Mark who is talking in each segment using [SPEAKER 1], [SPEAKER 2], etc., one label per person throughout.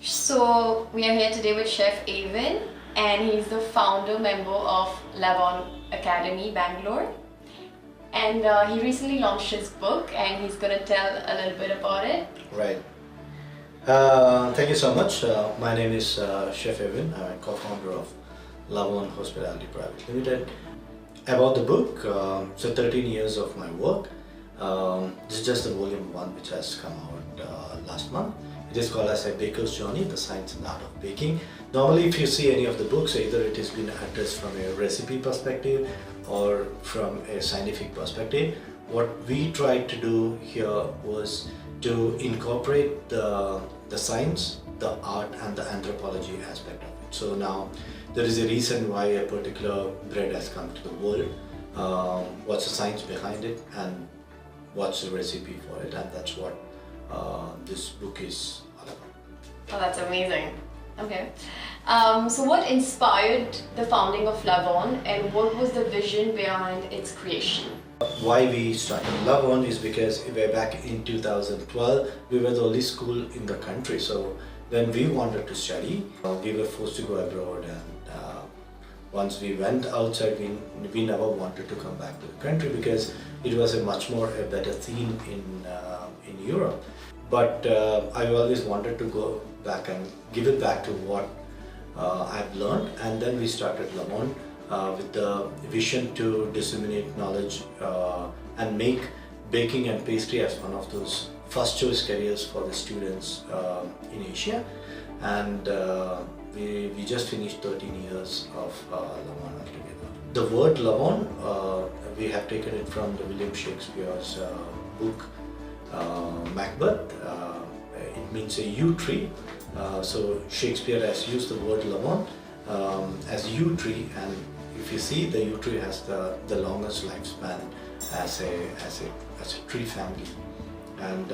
[SPEAKER 1] So we are here today with Chef Avin, and he's the founder member of Lavonne Academy, Bangalore. And he recently launched his book, and he's going to tell a little bit about it.
[SPEAKER 2] Right. Thank you so much. My name is Chef Avin. I'm a co-founder of Lavonne Hospitality Pvt. About the book, so 13 years of my work. This is just the volume 1 which has come out last month. It is called as a baker's journey, the science and art of baking. Normally if you see any of the books, either it has been addressed from a recipe perspective or from a scientific perspective. What we tried to do here was to incorporate the science, the art and the anthropology aspect of it. So now there is a reason why a particular bread has come to the world, what's the science behind it and what's the recipe for it, and that's what this book is all about.
[SPEAKER 1] Oh, that's amazing. Okay. So what inspired the founding of Lavonne, and what was the vision behind its creation?
[SPEAKER 2] Why we started Lavonne is because way back in 2012, we were the only school in the country. So when we wanted to study, we were forced to go abroad, and once we went outside, we never wanted to come back to the country because it was a much more a better scene in Europe. But I always wanted to go back and give it back to what I've learned, and then we started Lavonne with the vision to disseminate knowledge and make baking and pastry as one of those first choice careers for the students in Asia. And we just finished 13 years of Lavonne altogether. The word Lavonne, we have taken it from the William Shakespeare's book Macbeth. It means a Utree. So Shakespeare has used the word Lavonne as Utree, and if you see, the Utree has the longest lifespan as a tree family. And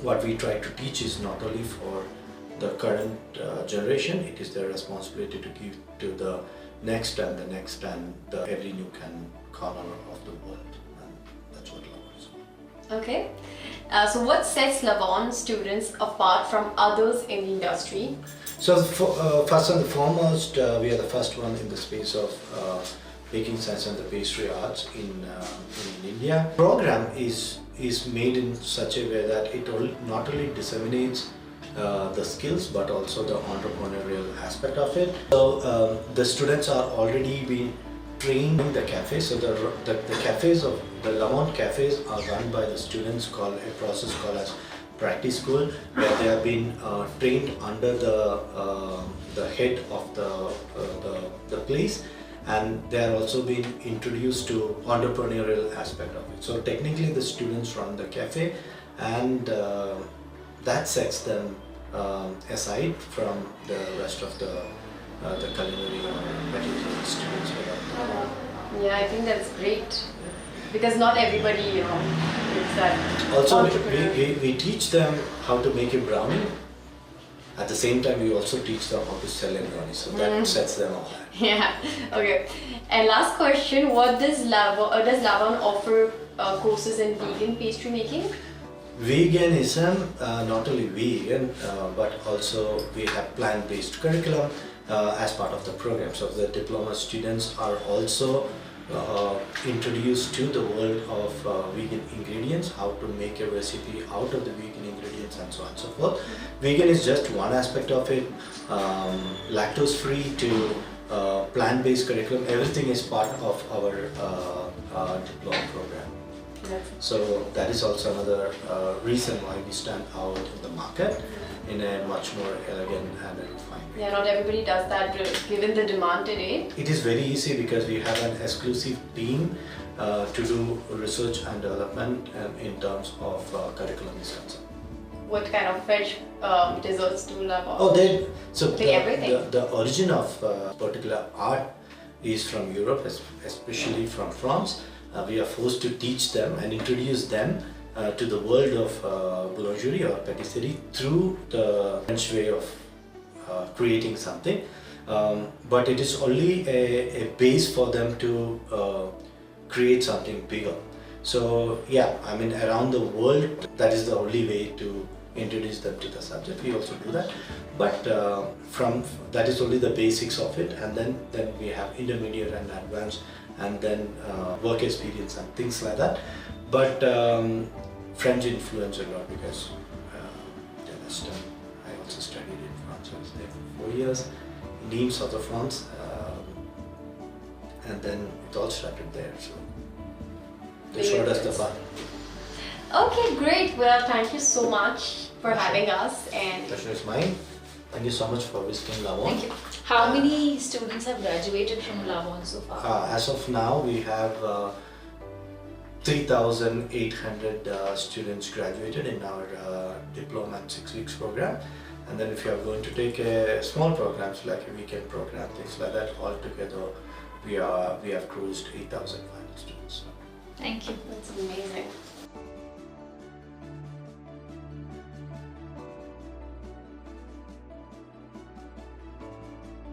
[SPEAKER 2] what we try to teach is not only for the current generation, it is their responsibility to give to the next and the next and every nook and corner of the world, and that's what Lavonne is.
[SPEAKER 1] Okay. So what sets Lavonne students apart from others in the industry?
[SPEAKER 2] So first and foremost, we are the first one in the space of baking science and the pastry arts in India. The program is made in such a way that it not only disseminates the skills but also the entrepreneurial aspect of it. So the students are already being trained in the cafes. So the cafes of the Lavonne cafes are run by the students, called a process called as practice school, where they have been trained under the head of the place, and they are also being introduced to entrepreneurial aspect of it. So technically the students run the cafe, and that sets them aside from the rest of the culinary material students.
[SPEAKER 1] Yeah, I think that's great, because not everybody, is that.
[SPEAKER 2] Also, we teach them how to make a brownie. At the same time, we also teach them how to sell a brownie, so that sets them off.
[SPEAKER 1] Yeah, okay. And last question, what does Lavonne offer courses in vegan pastry making?
[SPEAKER 2] Veganism, not only vegan, but also we have plant-based curriculum as part of the program. So the Diploma students are also introduced to the world of vegan ingredients, how to make a recipe out of the vegan ingredients and so on and so forth. Vegan is just one aspect of it. Lactose free to plant-based curriculum, everything is part of our diploma program. So that is also another reason why we stand out in the market in a much more elegant and refined way.
[SPEAKER 1] Yeah, not everybody does that given the demand today.
[SPEAKER 2] It is very easy because we have an exclusive team to do research and development in terms of curriculum is concerned.
[SPEAKER 1] What kind of fresh desserts do Lavonne?
[SPEAKER 2] Oh, the origin of particular art is from Europe, especially from France. We are forced to teach them and introduce them to the world of boulangerie or patisserie through the French way of creating something. But it is only a base for them to create something bigger. So yeah, I mean, around the world, that is the only way to introduce them to the subject. We also do that, but from that is only the basics of it, and then we have intermediate and advanced, and then work experience and things like that. But French influence a lot because I also studied in France. I was there for 4 years in Nîmes, south of France, and then it all started there. So they showed us the path.
[SPEAKER 1] Okay, great. Well, thank you so much for having us. And
[SPEAKER 2] pleasure is mine. Thank you so much for visiting Lavonne.
[SPEAKER 3] Thank you. How many students have graduated from Lavonne so far?
[SPEAKER 2] As of now, we have 3,800 students graduated in our Diploma and 6 weeks program. And then if you are going to take small programs like a weekend program, things like that, all together we have cruised 8,500 students.
[SPEAKER 3] Thank you.
[SPEAKER 1] that's amazing.